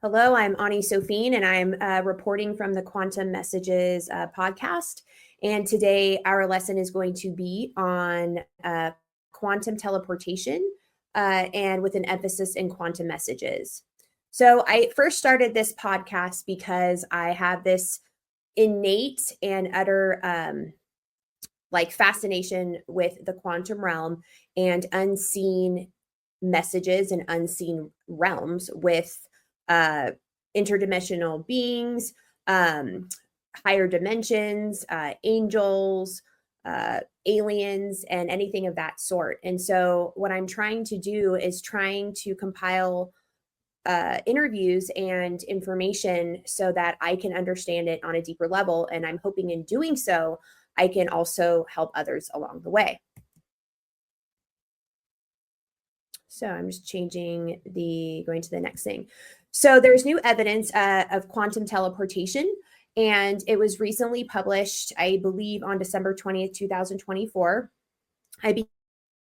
Hello, I'm Ani Sophine, and I'm reporting from the Quantum Messages podcast. And today our lesson is going to be on quantum teleportation and with an emphasis in quantum messages. So I first started this podcast because I have this innate and utter fascination with the quantum realm and unseen messages and unseen realms with interdimensional beings, higher dimensions, angels, aliens, and anything of that sort. And so what I'm trying to do is trying to compile interviews and information so that I can understand it on a deeper level. And I'm hoping in doing so, I can also help others along the way. So I'm just going to the next thing. So there's new evidence of quantum teleportation, and it was recently published, I believe, on December 20th, 2024. I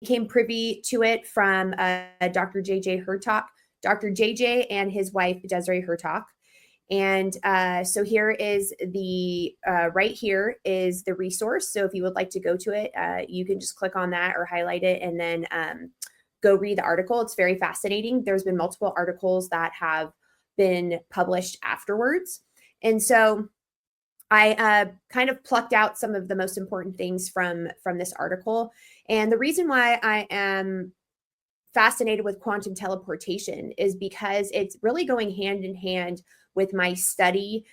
became privy to it from Dr. Hurtak, Dr. JJ and his wife, Desiree Hurtak. And so here is right here is the resource. So if you would like to go to it, you can just click on that or highlight it and then go read the article. It's very fascinating. There's been multiple articles that have been published afterwards. And so I kind of plucked out some of the most important things from this article. And the reason why I am fascinated with quantum teleportation is because it's really going hand in hand with my study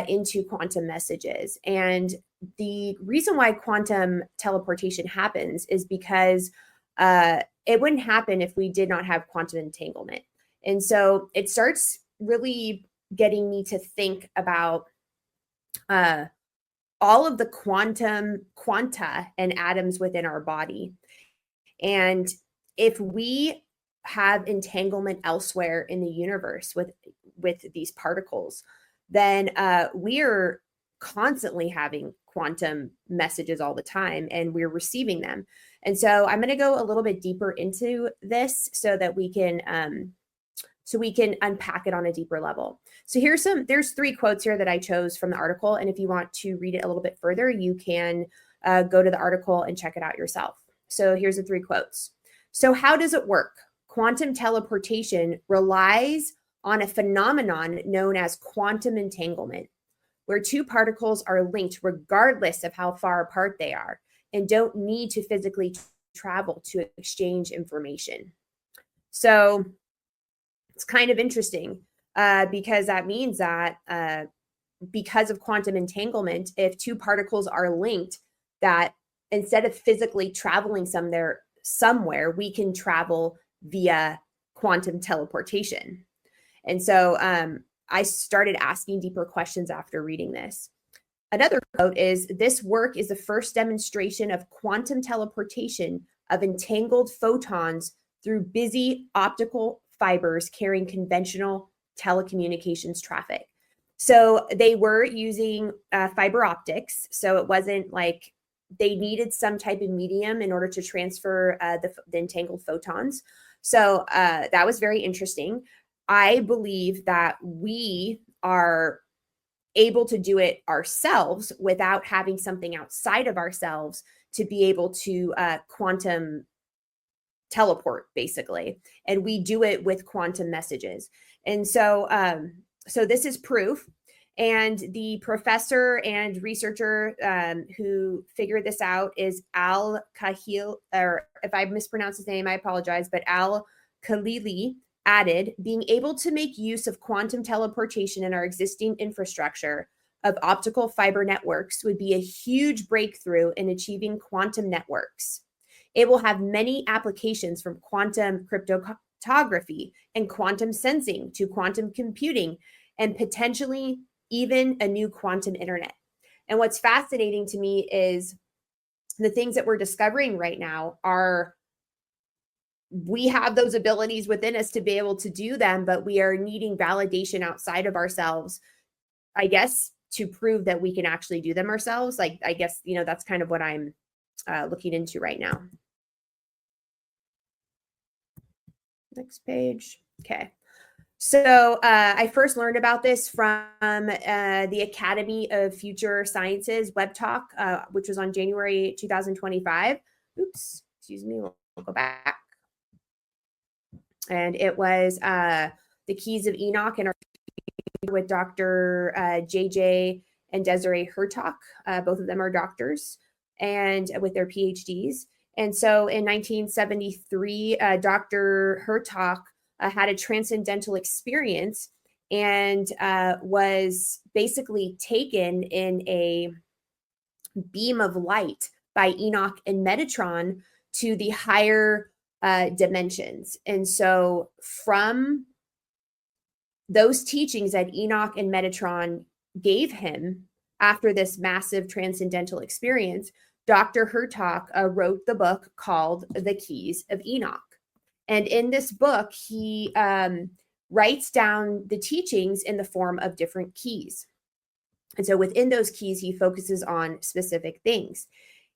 into quantum messages. And the reason why quantum teleportation happens is because it wouldn't happen if we did not have quantum entanglement. And so it starts really getting me to think about all of the quanta and atoms within our body. And if we have entanglement elsewhere in the universe with these particles, then we are constantly having quantum messages all the time, and we're receiving them. And so I'm going to go a little bit deeper into this so that we can unpack it on a deeper level. So there's 3 quotes here that I chose from the article. And if you want to read it a little bit further, you can go to the article and check it out yourself. So here's the 3 quotes. So how does it work? Quantum teleportation relies on a phenomenon known as quantum entanglement, where 2 particles are linked regardless of how far apart they are and don't need to physically travel to exchange information. So it's kind of interesting because that means that because of quantum entanglement, if 2 particles are linked, that instead of physically traveling somewhere, we can travel via quantum teleportation. And so I started asking deeper questions after reading this. Another quote is, "This work is the first demonstration of quantum teleportation of entangled photons through busy optical fibers carrying conventional telecommunications traffic." So they were using fiber optics. So it wasn't like they needed some type of medium in order to transfer the entangled photons. So that was very interesting. I believe that we are able to do it ourselves without having something outside of ourselves to be able to quantum teleport, basically. And we do it with quantum messages. And so this is proof. And the professor and researcher who figured this out is Al Kahil, or if I mispronounce his name, I apologize, but Al Khalili added, "Being able to make use of quantum teleportation in our existing infrastructure of optical fiber networks would be a huge breakthrough in achieving quantum networks. It will have many applications from quantum cryptography and quantum sensing to quantum computing and potentially even a new quantum internet." And what's fascinating to me is the things that we're discovering right now we have those abilities within us to be able to do them, but we are needing validation outside of ourselves, I guess, to prove that we can actually do them ourselves. Like, I guess, that's kind of what I'm looking into right now. Next page. Okay. So I first learned about this from the Academy of Future Sciences web talk, which was on January 2025. Oops, excuse me, we'll go back. And it was the Keys of Enoch and with Dr. JJ and Desiree Hurtak. Both of them are doctors and with their PhDs. And so in 1973, Dr. Hurtak had a transcendental experience and was basically taken in a beam of light by Enoch and Metatron to the higher dimensions. And so from those teachings that Enoch and Metatron gave him after this massive transcendental experience, Dr. Hurtak wrote the book called The Keys of Enoch. And in this book, he writes down the teachings in the form of different keys. And so within those keys, he focuses on specific things.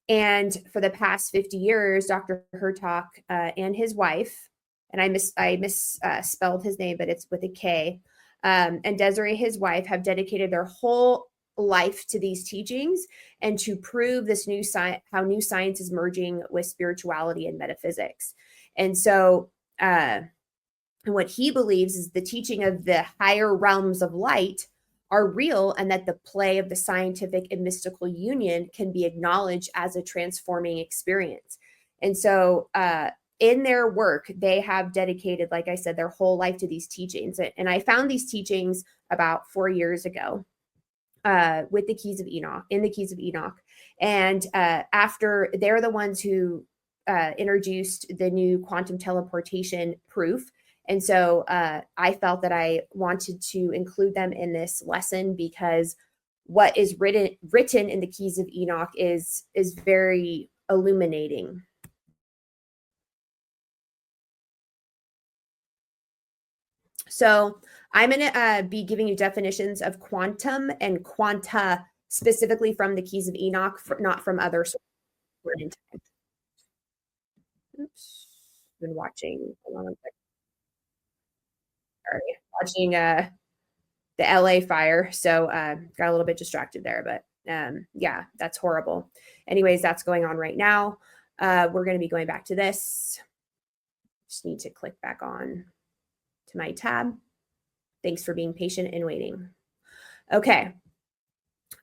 And for the past 50 years, Dr. Hurtak and his wife, and I misspelled his name, but it's with a K, and Desiree, his wife, have dedicated their whole life to these teachings and to prove this new science, how new science is merging with spirituality and metaphysics. And so what he believes is the teaching of the higher realms of light are real, and that the play of the scientific and mystical union can be acknowledged as a transforming experience. And so in their work, they have dedicated, like I said, their whole life to these teachings. And I found these teachings about 4 years ago with the Keys of Enoch, in the Keys of Enoch. And after, they're the ones who introduced the new quantum teleportation proof. And so I felt that I wanted to include them in this lesson because what is written in the Keys of Enoch is very illuminating. So I'm going to be giving you definitions of quantum and quanta specifically from the Keys of Enoch, not from other sources. Oops, been watching. Hold on one second. Sorry, watching the LA fire, so got a little bit distracted there, but yeah, that's horrible. Anyways, that's going on right now. We're going to be going back to this. Just need to click back on to my tab. Thanks for being patient and waiting. Okay.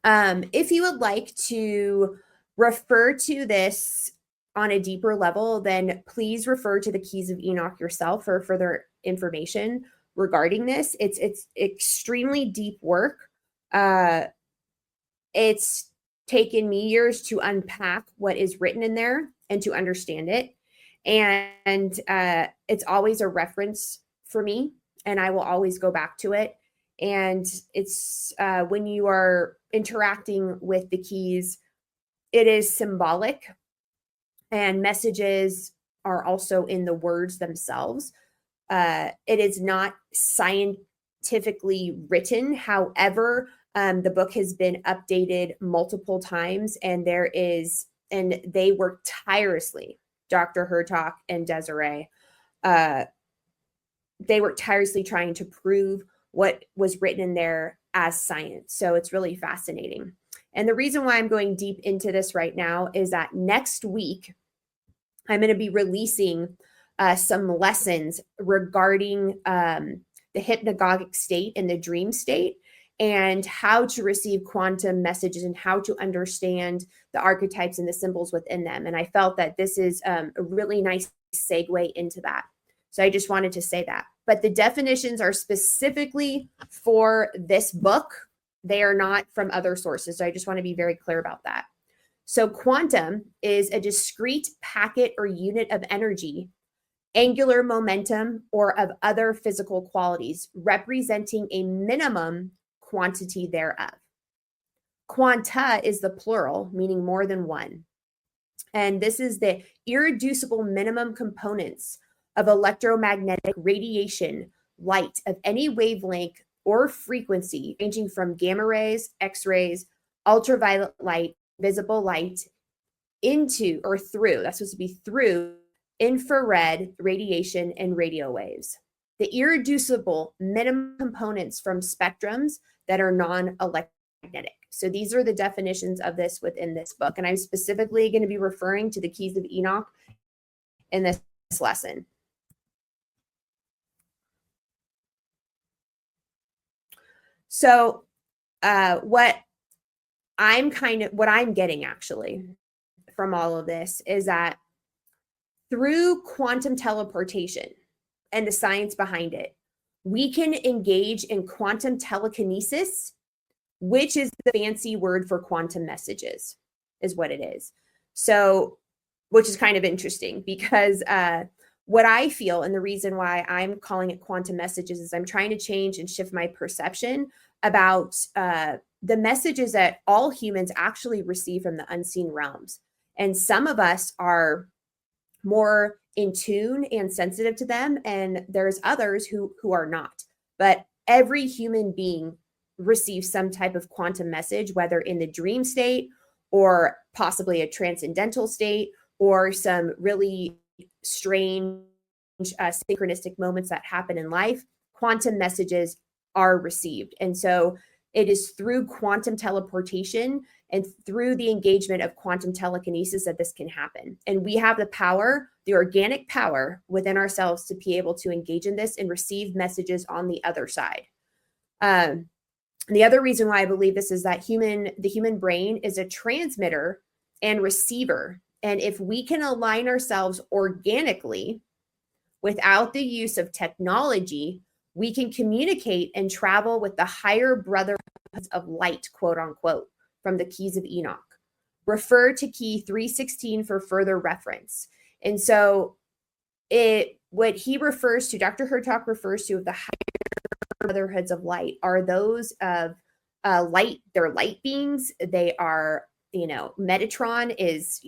If you would like to refer to this on a deeper level, then please refer to the Keys of Enoch yourself for further information regarding this. It's extremely deep work. It's taken me years to unpack what is written in there and to understand it. And it's always a reference for me, and I will always go back to it. And it's when you are interacting with the keys, it is symbolic, and messages are also in the words themselves. It is not scientifically written. However, the book has been updated multiple times, and they work tirelessly. Dr. Hurtak and Desiree, they work tirelessly trying to prove what was written in there as science. So it's really fascinating. And the reason why I'm going deep into this right now is that next week, I'm going to be releasing some lessons regarding the hypnagogic state and the dream state, and how to receive quantum messages and how to understand the archetypes and the symbols within them. And I felt that this is a really nice segue into that. So I just wanted to say that. But the definitions are specifically for this book. They are not from other sources. So I just want to be very clear about that. So quantum is a discrete packet or unit of energy, angular momentum, or of other physical qualities, representing a minimum quantity thereof. Quanta is the plural, meaning more than one. And this is the irreducible minimum components of electromagnetic radiation, light of any wavelength or frequency, ranging from gamma rays, X-rays, ultraviolet light, visible light, into or through, that's supposed to be through, infrared radiation and radio waves. the irreducible minimum components from spectrums that are non-electromagnetic. So these are the definitions of this within this book. And I'm specifically going to be referring to the Keys of Enoch in this lesson. So what I'm getting actually from all of this is that through quantum teleportation and the science behind it, we can engage in quantum telekinesis, which is the fancy word for quantum messages, is what it is. So, which is kind of interesting because what I feel and the reason why I'm calling it quantum messages is I'm trying to change and shift my perception about the messages that all humans actually receive from the unseen realms. And some of us are more in tune and sensitive to them, and there's others who are not. But every human being receives some type of quantum message, whether in the dream state or possibly a transcendental state or some really strange synchronistic moments that happen in life. Quantum messages are received. And so it is through quantum teleportation and through the engagement of quantum telekinesis that this can happen. And we have the power, the organic power within ourselves to be able to engage in this and receive messages on the other side. The other reason why I believe this is that the human brain is a transmitter and receiver. And if we can align ourselves organically without the use of technology, we can communicate and travel with the higher brotherhoods of light, quote unquote, from the Keys of Enoch. Refer to key 316 for further reference. And so what he refers to, Dr. Hurtak refers to, of the higher brotherhoods of light are those of light. They're light beings. They are, Metatron is,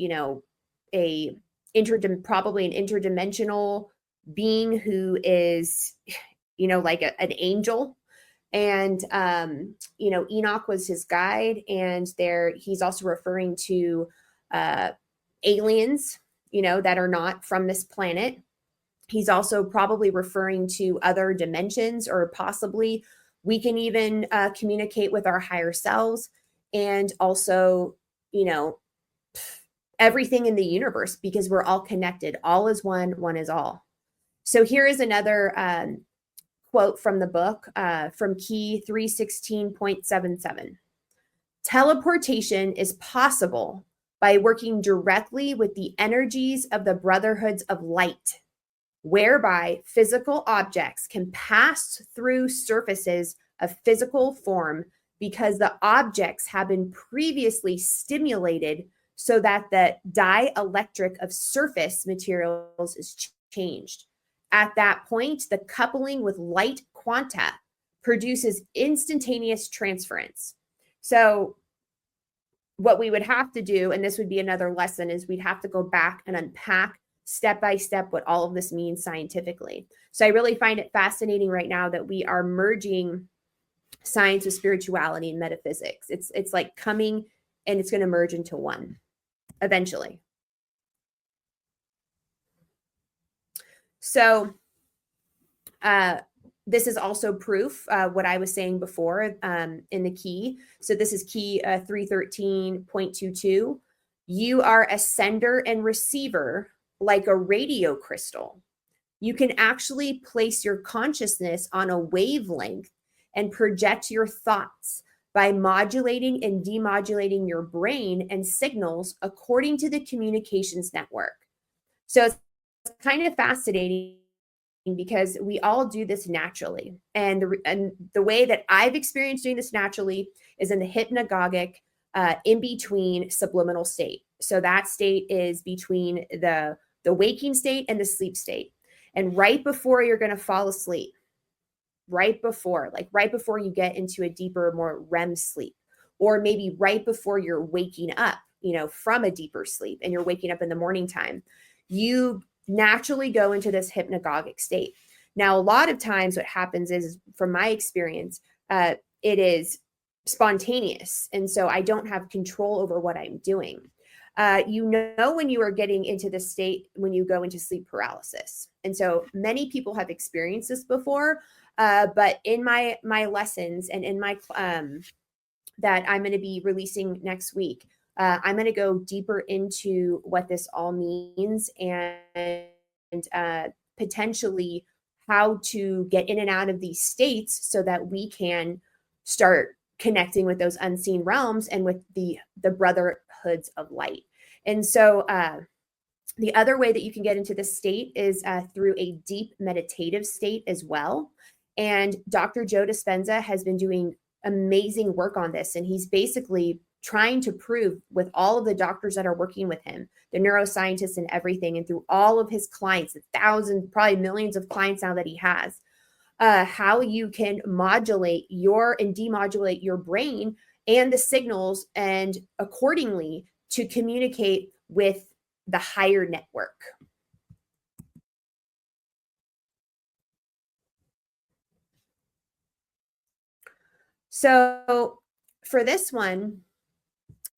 probably an interdimensional being who is, like an angel. And, Enoch was his guide. And he's also referring to aliens, that are not from this planet. He's also probably referring to other dimensions, or possibly we can even communicate with our higher selves, and also, everything in the universe, because we're all connected. All is one, one is all. So here is another quote from the book, from key 316.77. Teleportation is possible by working directly with the energies of the brotherhoods of light, whereby physical objects can pass through surfaces of physical form because the objects have been previously stimulated so that the dielectric of surface materials is changed. At that point, the coupling with light quanta produces instantaneous transference. So what we would have to do, and this would be another lesson, is we'd have to go back and unpack step by step what all of this means scientifically. So I really find it fascinating right now that we are merging science with spirituality and metaphysics. It's like coming, and it's going to merge into one eventually. So this is also proof, what I was saying before in the key. So this is key 313.22. You are a sender and receiver like a radio crystal. You can actually place your consciousness on a wavelength and project your thoughts by modulating and demodulating your brain and signals according to the communications network. So it's kind of fascinating because we all do this naturally. And the way that I've experienced doing this naturally is in the hypnagogic in between subliminal state. So that state is between the waking state and the sleep state. And right before you're going to fall asleep, right before you get into a deeper, more REM sleep, or maybe right before you're waking up, from a deeper sleep and you're waking up in the morning time, you naturally go into this hypnagogic state. Now, a lot of times what happens is, from my experience, it is spontaneous. And so I don't have control over what I'm doing. You know when you are getting into the state when you go into sleep paralysis. And so many people have experienced this before, but in my lessons and in my that I'm going to be releasing next week, I'm going to go deeper into what this all means and potentially how to get in and out of these states so that we can start connecting with those unseen realms and with the brotherhoods of light. And so the other way that you can get into this state is through a deep meditative state as well. And Dr. Joe Dispenza has been doing amazing work on this. And he's basically trying to prove with all of the doctors that are working with him, the neuroscientists and everything, and through all of his clients, the thousands, probably millions of clients now that he has, how you can modulate and demodulate your brain and the signals and accordingly to communicate with the higher network. So for this one,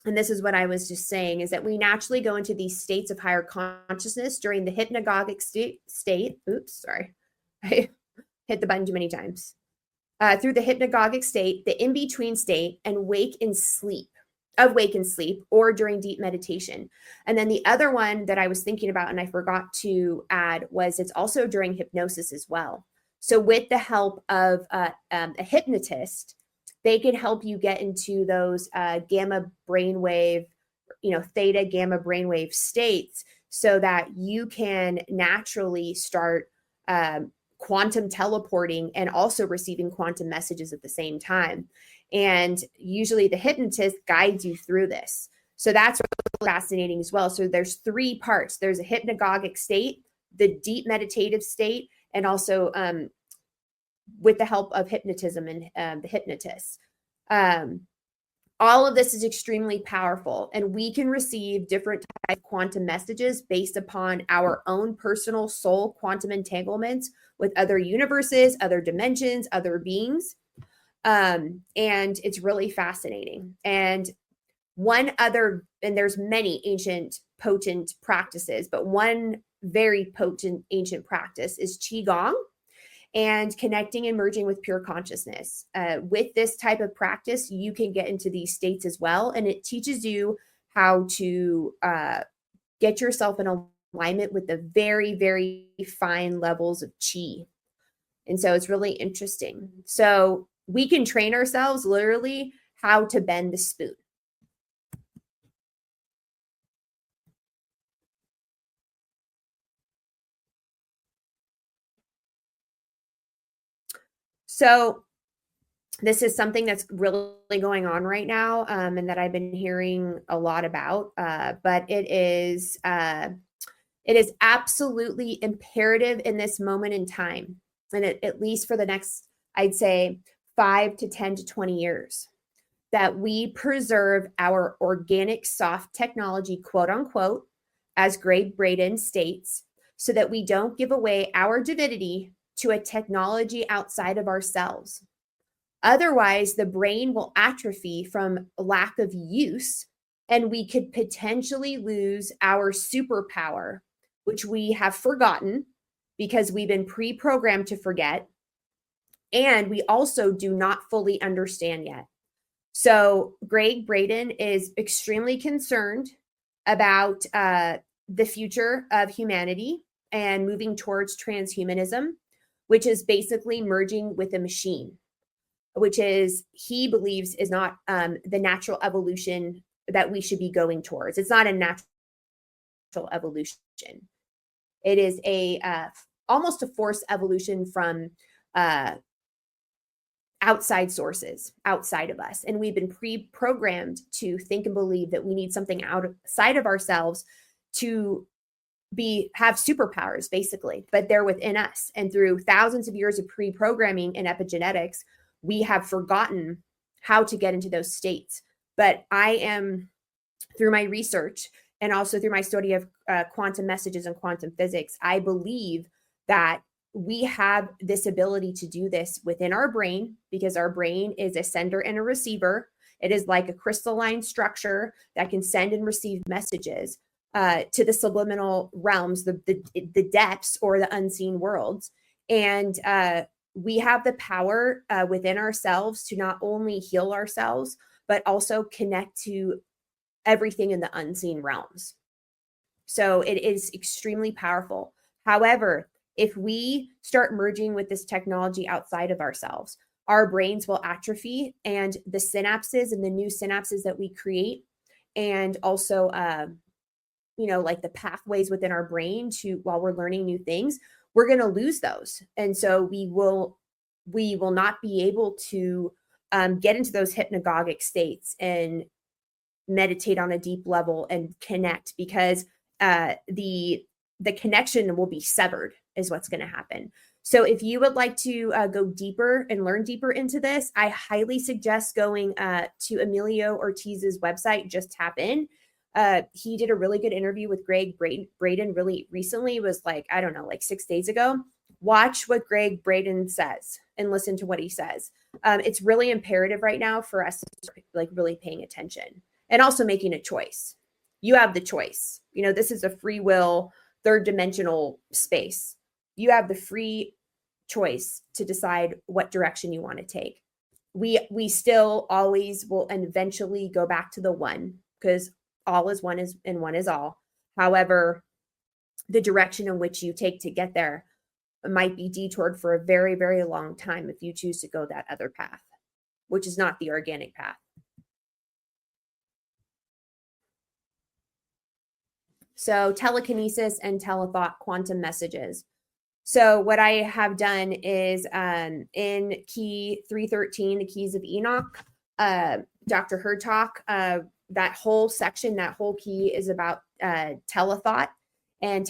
and this is what I was just saying, is that we naturally go into these states of higher consciousness during the hypnagogic state. Oops, sorry. I hit the button too many times. Through the hypnagogic state, the in-between state, and wake and sleep, or during deep meditation. And then the other one that I was thinking about and I forgot to add was it's also during hypnosis as well. So with the help of a hypnotist, they can help you get into those gamma brainwave, theta gamma brainwave states so that you can naturally start quantum teleporting and also receiving quantum messages at the same time. And usually the hypnotist guides you through this. So that's really fascinating as well. So there's 3 parts. There's a hypnagogic state, the deep meditative state, and also with the help of hypnotism and the hypnotist. All of this is extremely powerful, and we can receive different types of quantum messages based upon our own personal soul quantum entanglements with other universes, other dimensions, other beings. And it's really fascinating. And there's many ancient potent practices, but one very potent ancient practice is Qigong and connecting and merging with pure consciousness. With this type of practice, you can get into these states as well. And it teaches you how to get yourself in alignment with the very, very fine levels of Qi. And so it's really interesting. So we can train ourselves literally how to bend the spoon. So this is something that's really going on right now, and that I've been hearing a lot about. But it is absolutely imperative in this moment in time, and at least for the next, I'd say, 5 to 10 to 20 years, that we preserve our organic soft technology, quote unquote, as Gregg Braden states, so that we don't give away our divinity to a technology outside of ourselves. Otherwise, the brain will atrophy from lack of use, and we could potentially lose our superpower, which we have forgotten because we've been pre-programmed to forget, and we also do not fully understand yet. So Gregg Braden is extremely concerned about the future of humanity and moving towards transhumanism, which is basically merging with a machine, which is, he believes, is not the natural evolution that we should be going towards. It's not a natural evolution. It is almost a forced evolution from outside sources, outside of us. And we've been pre-programmed to think and believe that we need something outside of ourselves to have superpowers, basically, but they're within us. And through thousands of years of pre-programming and epigenetics, we have forgotten how to get into those states. But I am, through my research and also through my study of quantum messages and quantum physics, I believe that we have this ability to do this within our brain, because our brain is a sender and a receiver. It is like a crystalline structure that can send and receive messages to the subliminal realms, the depths or the unseen worlds. And we have the power within ourselves to not only heal ourselves, but also connect to everything in the unseen realms. So it is extremely powerful. However, if we start merging with this technology outside of ourselves, our brains will atrophy, and the synapses and the new synapses that we create, and also, like the pathways within our brain to while we're learning new things, we're going to lose those. And so we will not be able to get into those hypnagogic states and meditate on a deep level and connect, because the connection will be severed is what's going to happen. So if you would like to go deeper and learn deeper into this, I highly suggest going to Emilio Ortiz's website. Just tap in. He did a really good interview with Gregg Braden really recently. It was like 6 days ago. Watch what Gregg Braden says and listen to what he says. It's really imperative right now for us to start, really paying attention and also making a choice. You have the choice. This is a free will, third dimensional space. You have the free choice to decide what direction you want to take. We still always will eventually go back to the one, because all is one and one is all. However, the direction in which you take to get there might be detoured for a very, very long time if you choose to go that other path, which is not the organic path. So telekinesis and tele-thought quantum messages. So what I have done is in key 313, the Keys of Enoch, Dr. Hurtak, that whole section, that whole key is about tele-thought and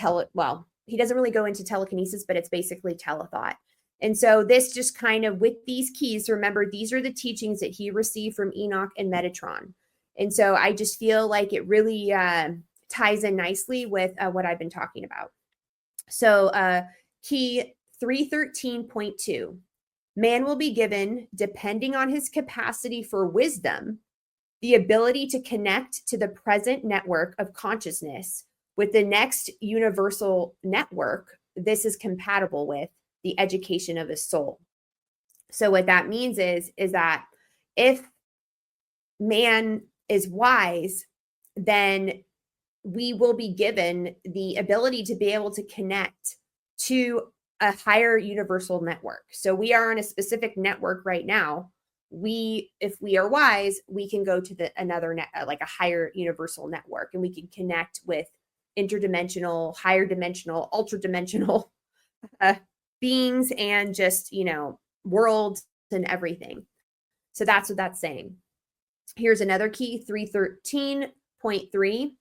he doesn't really go into telekinesis, but it's basically tele-thought. And so this just kind of, with these keys, remember, these are the teachings that he received from Enoch and Metatron. And so I just feel like it really ties in nicely with what I've been talking about. So key 313.2, man will be given, depending on his capacity for wisdom, the ability to connect to the present network of consciousness with the next universal network this is compatible with the education of his soul. So what that means is that if man is wise, then we will be given the ability to be able to connect to a higher universal network. So we are on a specific network right now. If we are wise, we can go to another net, like a higher universal network, and we can connect with interdimensional, higher dimensional, ultra dimensional beings, and just, worlds and everything. So that's what that's saying. Here's another key, 313.3.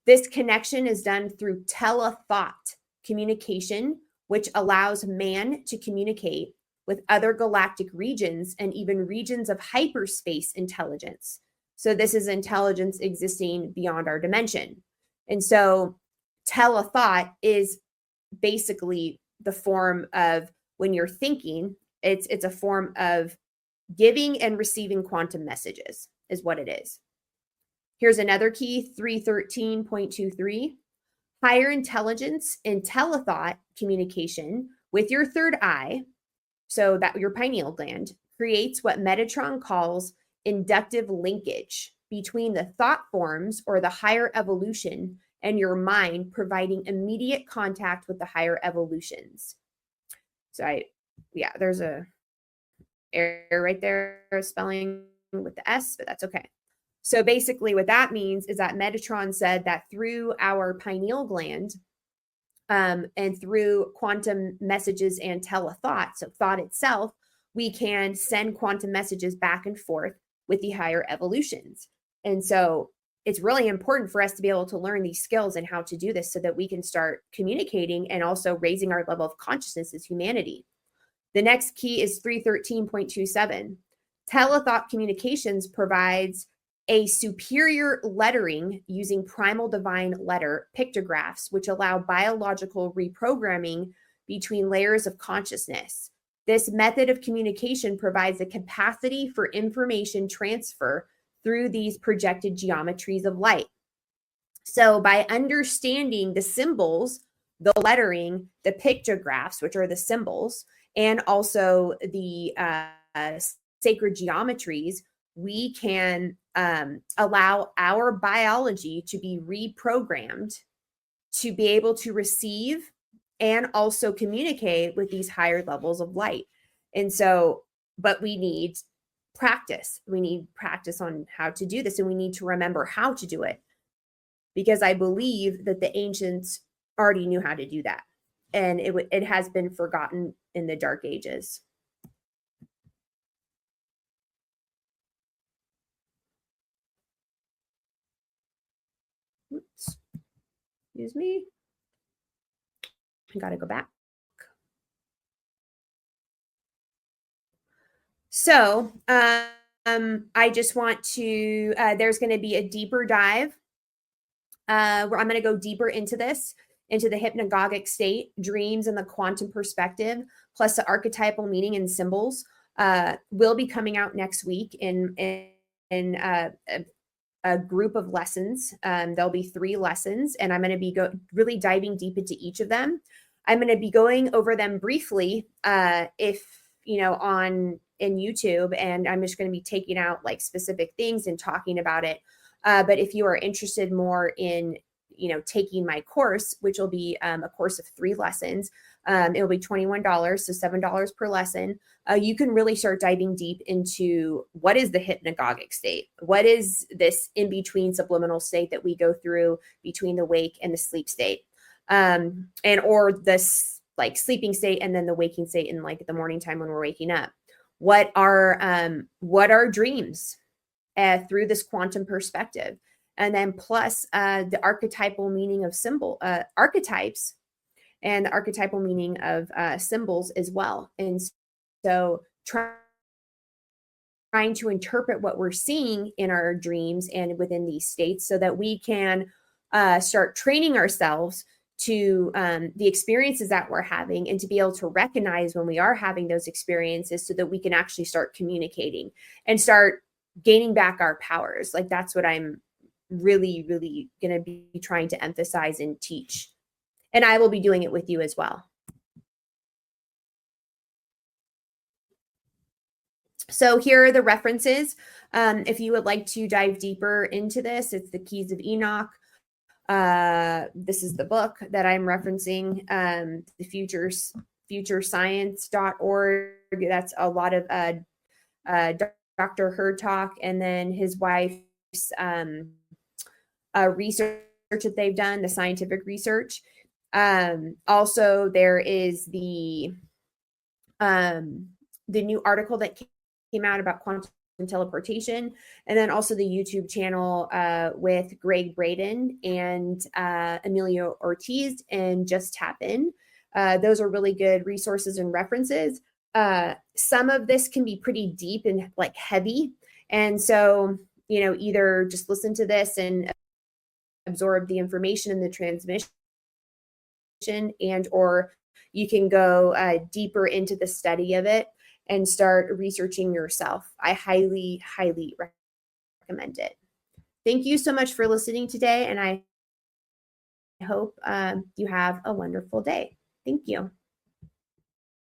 This connection is done through tele-thought communication, which allows man to communicate with other galactic regions and even regions of hyperspace intelligence. So this is intelligence existing beyond our dimension. And so tele-thought is basically the form of, when you're thinking, it's a form of giving and receiving quantum messages is what it is. Here's another key, 313.23. Higher intelligence in tele-thought communication with your third eye, so that your pineal gland, creates what Metatron calls inductive linkage between the thought forms or the higher evolution and your mind, providing immediate contact with the higher evolutions. So there's a error right there, spelling with the S, but that's okay. So basically what that means is that Metatron said that through our pineal gland and through quantum messages and tele-thought, so thought itself, we can send quantum messages back and forth with the higher evolutions. And so it's really important for us to be able to learn these skills and how to do this so that we can start communicating and also raising our level of consciousness as humanity. The next key is 313.27. Tele-thought communications provides a superior lettering using primal divine letter pictographs, which allow biological reprogramming between layers of consciousness. This method of communication provides a capacity for information transfer through these projected geometries of light. So by understanding the symbols, the lettering, the pictographs, which are the symbols, and also the sacred geometries, we can allow our biology to be reprogrammed to be able to receive and also communicate with these higher levels of light. And so, but we need practice. We need practice on how to do this, and we need to remember how to do it, because I believe that the ancients already knew how to do that, and it has been forgotten in the Dark Ages. Oops. Excuse me. I got to go back. So I just want to, there's going to be a deeper dive where I'm going to go deeper into this, into the hypnagogic state, dreams, and the quantum perspective, plus the archetypal meaning and symbols, will be coming out next week in a group of lessons. There'll be 3 lessons, and I'm going to be really diving deep into each of them. I'm going to be going over them briefly, if you know, in YouTube, and I'm just going to be taking out like specific things and talking about it. But if you are interested more in, you know, taking my course, which will be a course of 3 lessons, it'll be $21, so $7 per lesson. You can really start diving deep into what is the hypnagogic state? What is this in-between subliminal state that we go through between the wake and the sleep state? Or this like sleeping state and then the waking state in like the morning time when we're waking up. What are dreams through this quantum perspective? And then plus the archetypal meaning of archetypes, and the archetypal meaning of symbols as well. And so trying to interpret what we're seeing in our dreams and within these states so that we can start training ourselves to the experiences that we're having, and to be able to recognize when we are having those experiences so that we can actually start communicating and start gaining back our powers. Like that's what I'm really, really going to be trying to emphasize and teach. And I will be doing it with you as well. So here are the references. If you would like to dive deeper into this, it's the Keys of Enoch. This is the book that I'm referencing, the futurescience.org. That's a lot of Dr. Hurtak and then his wife's research that they've done, the scientific research. Also, there is the new article that came out about quantum teleportation, and then also the YouTube channel with Gregg Braden and Emilio Ortiz, and Just Tap In. Those are really good resources and references. Some of this can be pretty deep and like heavy, and so, you know, either just listen to this and absorb the information in the transmission, and or you can go deeper into the study of it and start researching yourself. I highly, highly recommend it. Thank you so much for listening today, and I hope you have a wonderful day. Thank you.